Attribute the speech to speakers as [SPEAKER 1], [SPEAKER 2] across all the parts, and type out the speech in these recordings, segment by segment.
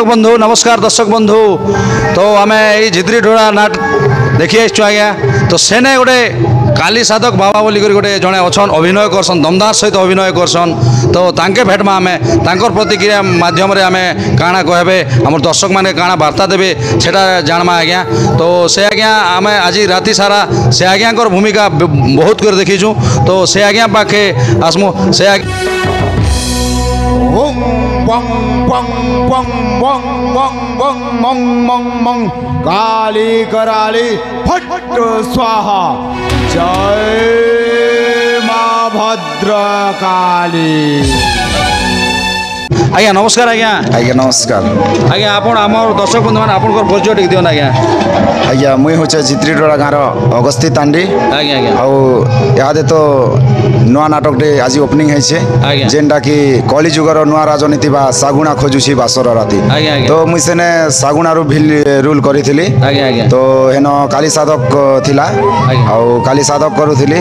[SPEAKER 1] बंधु नमस्कार दर्शक बंधु तो आम ये झिद्री ढोड़ा नाट देखी आसु आज्ञा तो सेने गोटे काली साधक बाबा बोलिक गोटे जड़े अच्छन अभिनय करसन दमदार सहित अभिनय करसन तो तांके भेटमा आम तांकर प्रतिक्रिया माध्यम आम काଣା कहबे आम दर्शक मैंने काଣା वार्ता देवे सेटा जानमा आज्ञा तो से आज्ञा आम आज राति सारा से आज्ञा भूमिका बहुत कर देखीचु तो से आज्ञा पाखे आसमु से
[SPEAKER 2] काली कराली फट स्वाहा जय माँ भद्र काली।
[SPEAKER 1] आज्ञा नमस्कार आज्ञा
[SPEAKER 3] आज्ञा नमस्कार
[SPEAKER 1] आज्ञा आप दर्शक बंधु मैंने आपन परिचय टिक दियो आज्ञा
[SPEAKER 3] आज्ञा मुई हूँ झिद्रीडोड़ा गाँव अगस्ती तांडी
[SPEAKER 1] आज्ञा आज्ञा
[SPEAKER 3] आदे तो नुआ नाटक आज ओपनिंग है जेनटा कि कली जुगर नुआ राजनीति बा सागुणा खोजुची बासर राति तो मुई सेने सागुणा रूल करी तो हेन काली साधक थिला आउ काली साधक करूथिली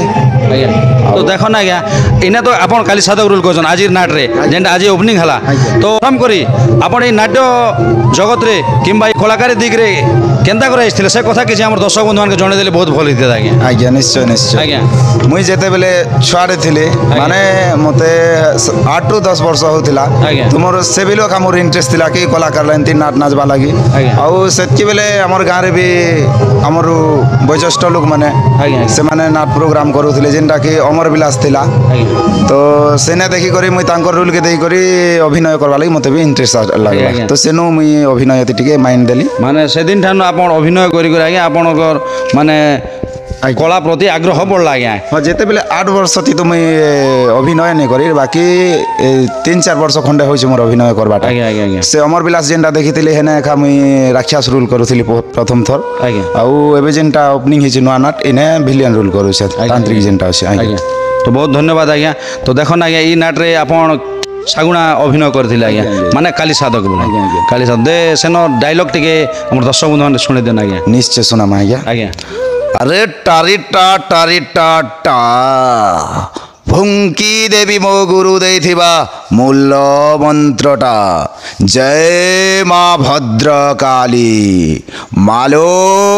[SPEAKER 1] तो देखो ना आज्ञा इने तो आपन काली साधक रूल करछन आज नाट रे जेनटा आज ओपनिंग हला तो आराम करी आपण ए नाट्य जगत रे किंबा कलाकारी दिग रे केंता करे आइथिले से कथा किछि हमर दर्शक बंधु मान के जणे देले बहुत भल हिते आज्ञा
[SPEAKER 3] आज्ञा निश्चय निश्चय
[SPEAKER 1] आज्ञा
[SPEAKER 3] मुई जेते बेले छुआरे थिले माने मते 8 टू 10 वर्ष होतिला तुमर से बिलो हमर इंटरेस्ट थिला कि कलाकार लाइन तीन नाट नाचबा लागि आउ सेतकी बेले हमर गां रे भी हमर वयोज्येष्ठ लोक माने से माने नाट प्रोग्राम करूथिले जेनटा कि अमर विलास थिला तो सेने देखि करी मुई तांकर रूल के देई करी अभिनय करबा लागि मते भी इंटरेस्ट लागला तो सेनो मुई अभिनय टिके माइंड देली
[SPEAKER 1] माने से दिन ठान आपण अभिनय करी करी आज्ञा आपनकर माने कला प्रति आग्रह बढ़ला आज्ञा
[SPEAKER 3] हाँ जिते बेले 8 वर्ष थी तो मुई अभिनय नहीं करी बाकी 3-4 वर्ष खंडे होइछ मोर अभिनय करबाटा से अमर विलास जेनटा देखिथिले हेने एखा मुई राक्षस रूल करूथिली प्रथम थर आउ एबे जेनटा ओपनिंग हिछि नुआ नाट इने विलियन रूल करू छै तांत्रिक जेनटा अछि आज्ञा
[SPEAKER 1] तो बहुत धन्यवाद आज्ञा तो देखो ना आज्ञा ई नाट रे आपण सागुणा अभिनय करथिले आज्ञा माने काली साधक बोला काली साधक दे सेनो डायलॉग टिके हमर दर्शक बंधु माने सुने देना आज्ञा
[SPEAKER 3] निश्चय सुनाम आज्ञा
[SPEAKER 1] आज्ञा
[SPEAKER 3] अरे टारिटा टा भुंकी देवी मो गुरु देथिबा मूल मंत्रटा जय माँ भद्र काली मालो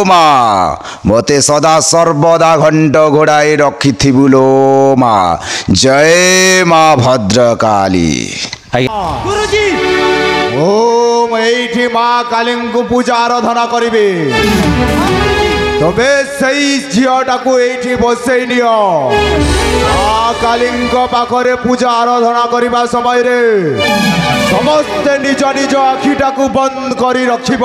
[SPEAKER 3] माँ मते सदा सर्वदा घंट घोड़ाई रखिथिबुलो माँ जय माँ भद्र काली।
[SPEAKER 2] गुरुजी ओम एठी माँ काली को पूजा आराधना करिबे तबे सही झीटा को एठी बसई नियो काली पाखरे पूजा आराधना करने समय रे समस्ते निज निज आखिटा को बंद करी रखिब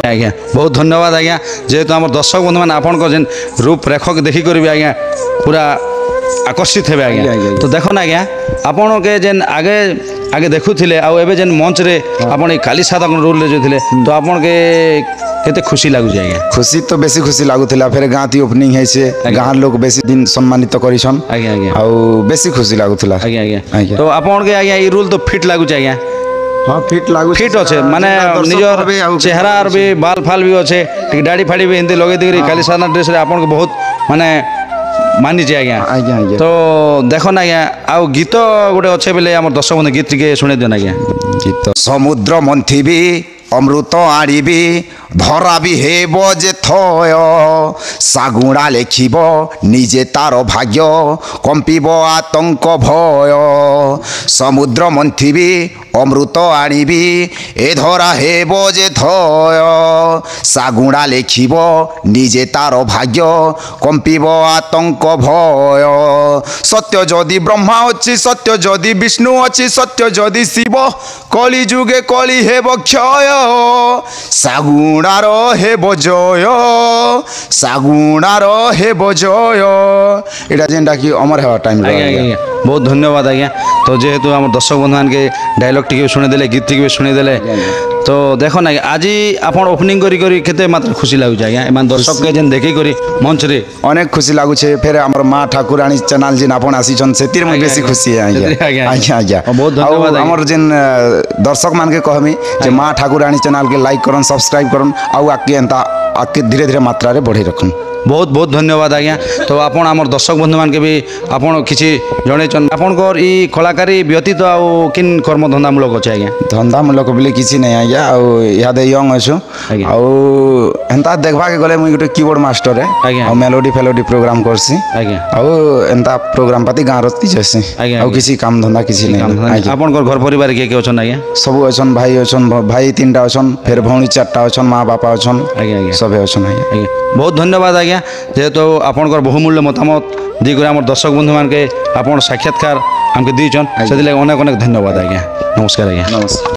[SPEAKER 1] आज्ञा बहुत धन्यवाद आज्ञा जेहेतु आम दर्शक बंधु मैंने आपण जेन रूप रेखक देखी करी आज्ञा पूरा आकर्षित हे आज्ञा तो देखो ना आज्ञा आपण के जेन आगे आगे देखुले आउ जेन मंच रे आपण काली साधक रूल रे जो थिले तो आपण के केते खुशी लागु जाय आज्ञा
[SPEAKER 3] खुशी तो बेसी खुशी लागुथिला फिर गाँती ओपनिंग है से गाँ लोग बेसी दिन सम्मानित करिसन
[SPEAKER 1] आज्ञा आज्ञा
[SPEAKER 3] आउ बेसी खुशी लागुथिला
[SPEAKER 1] आज्ञा आज्ञा तो आपण के आज्ञा ई रूल तो फिट लागु आज्ञा
[SPEAKER 3] हाँ फिट लागु
[SPEAKER 1] फिट अच्छे माने निजर चेहरा और भी बाल फाल भी अच्छे टिक दाढ़ी फाड़ी भी हिंदी लगे दिगरी काली साधना ड्रेस रे आपण को बहुत माने मानी जे आज्ञा
[SPEAKER 3] आज्ञा
[SPEAKER 1] तो देखो ना आज्ञा आउ गीत गोटे अच्छे बेले हमर दर्शक बंधु गीत के सुने देना आज्ञा
[SPEAKER 3] गीत समुद्र मंथिबी अमृत आनिबी धरा भी हेब जे थय सागुणा लेखिब निजे तार भाग्य कंपिब आतंक भय समुद्र मंथिबी अमृत आनिबी ए धरा हेब जे थय सागुणा लेखिब निजे तार भाग्य कंपिब आतंक भय सत्य जदि ब्रह्मा अच्छी सत्य जदि विष्णु अच्छी सत्य जदि शिव कली जुगे कली हेब क्षय सागुणार हेब जय सागुणार हेब जय एटा जेनटा कि अमर हेबा टाइम
[SPEAKER 1] बहुत धन्यवाद आज्ञा तो जेहेतु आम दर्शक बंधु मान के डायलॉग टिके सुने देले गीत टिके सुने देले तो देखो ना आज आप ओपनिंग करी करी केते मात्र खुशी लागु आज्ञा एमान दर्शक के जेन देखि करी मंच रे अनेक
[SPEAKER 3] खुशी लागु छे फिर हमर माँ ठाकुराणी चैनल जिन आपन आसीछन सेतिर में बेसी खुशी है आज्ञा आज्ञा
[SPEAKER 1] बहुत धन्यवाद
[SPEAKER 3] हमर जेन दर्शक मान के कहमी जे माँ ठाकुराणी चैनल के लाइक करन सब्सक्राइब करन आउ आके एंता आके धीरे धीरे मात्रा रे बढ़े रखन।
[SPEAKER 1] बहुत बहुत धन्यवाद आज्ञा तो आपण आमर दर्शक बंधु मान के भी आपण किसी जन आपणकर ई कलाकारी व्यतीत आउ किन कर्म धंदामूलक अच्छे आज्ञा
[SPEAKER 3] धंदामूलक बोले किसी नहीं आज्ञा आदे यंग अच्छु
[SPEAKER 1] आज्ञा।
[SPEAKER 3] एंता देखवा के गले मुई गोटे कीबोर्ड मास्टर है
[SPEAKER 1] आज्ञा।
[SPEAKER 3] और मेलोडी फेलोडी प्रोग्राम करसी
[SPEAKER 1] आज्ञा
[SPEAKER 3] एंता प्रोग्राम पाती गाँव रती जैसे
[SPEAKER 1] आज्ञा,
[SPEAKER 3] और किसी काम धंदा किसी नहीं
[SPEAKER 1] आपणकर घर परिवार किए किए अच्छन आज्ञा
[SPEAKER 3] सब अच्छन भाई अच्छन भाई 3टा अच्छन फिर भौणी 4टा अच्छन माँ बापा अच्छन
[SPEAKER 1] आज्ञा आज्ञा
[SPEAKER 3] सब अच्छन आज्ञा
[SPEAKER 1] आज्ञा बहुत धन्यवाद आज्ञा जेहेतु आपणकर बहुमूल्य मतामत दी आम दर्शक बंधु मान के आप साक्षात्कार आमके दीचन से अनेक अनेक धन्यवाद आज्ञा नमस्कार आज्ञा
[SPEAKER 3] नमस्कार।